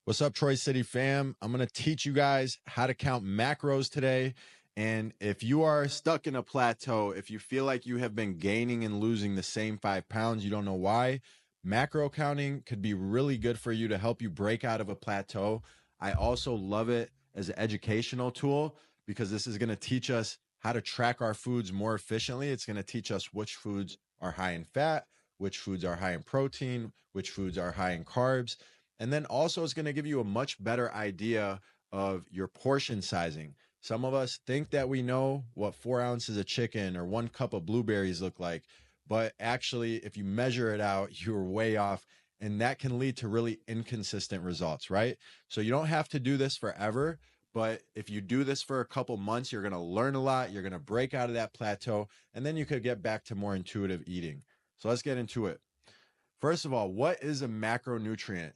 What's up, Troy City fam? I'm going to teach you guys how to count macros today. And if you are stuck in a plateau, if you feel like you have been gaining and losing the same 5 pounds, you don't know why, macro counting could be really good for you to help you break out of a plateau. I also love it as an educational tool because this is going to teach us how to track our foods more efficiently. It's going to teach us which foods are high in fat, which foods are high in protein, which foods are high in carbs. And then also it's going to give you a much better idea of your portion sizing. Some of us think that we know what 4 ounces of chicken or 1 cup of blueberries look like, but actually, if you measure it out, you're way off. And that can lead to really inconsistent results, right? So you don't have to do this forever, but if you do this for a couple months, you're going to learn a lot. You're going to break out of that plateau, and then you could get back to more intuitive eating. So let's get into it. First of all, what is a macronutrient?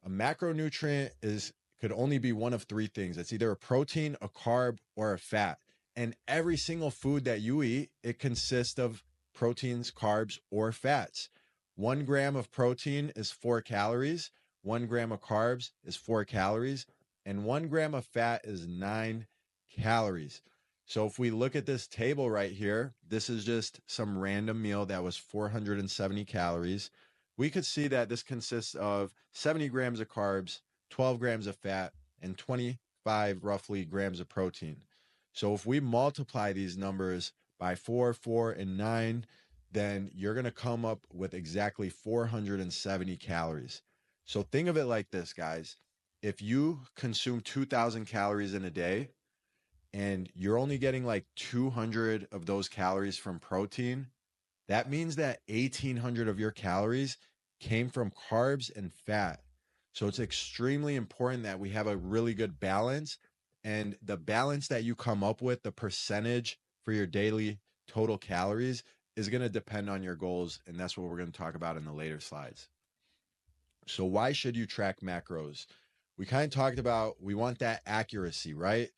A macronutrient could only be one of three things. It's either a protein, a carb, or a fat. And every single food that you eat, it consists of proteins, carbs, or fats. 1 gram of protein is 4 calories. 1 gram of carbs is 4 calories. And 1 gram of fat is 9 calories. So if we look at this table right here, this is just some random meal that was 470 calories. We could see that this consists of 70 grams of carbs, 12 grams of fat, and 25 roughly grams of protein. So if we multiply these numbers by 4, 4, and 9, then you're going to come up with exactly 470 calories. So think of it like this, guys. If you consume 2,000 calories in a day and you're only getting like 200 of those calories from protein, that means that 1,800 of your calories came from carbs and fat. So it's extremely important that we have a really good balance. And the balance that you come up with, the percentage for your daily total calories, is going to depend on your goals. And that's what we're going to talk about in the later slides. So why should you track macros? We kind of talked about we want that accuracy, right?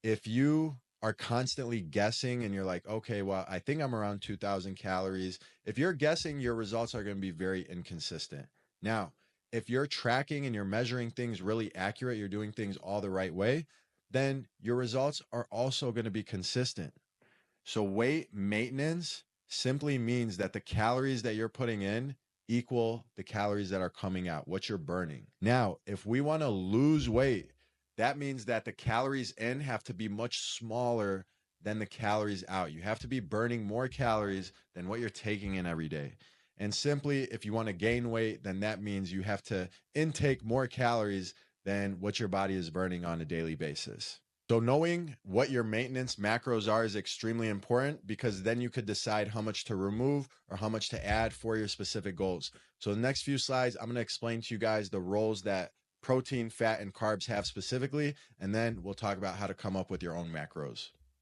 If you are constantly guessing and you're like, okay, well, I think I'm around 2,000 calories. If you're guessing, your results are going to be very inconsistent. Now, if you're tracking and you're measuring things really accurate, you're doing things all the right way, then your results are also going to be consistent. So weight maintenance simply means that the calories that you're putting in equal the calories that are coming out, what you're burning. Now, if we want to lose weight, that means that the calories in have to be much smaller than the calories out. You have to be burning more calories than what you're taking in every day. And simply, if you want to gain weight, then that means you have to intake more calories than what your body is burning on a daily basis. So knowing what your maintenance macros are is extremely important because then you could decide how much to remove or how much to add for your specific goals. So the next few slides, I'm going to explain to you guys the roles that protein, fat, and carbs have specifically, and then we'll talk about how to come up with your own macros.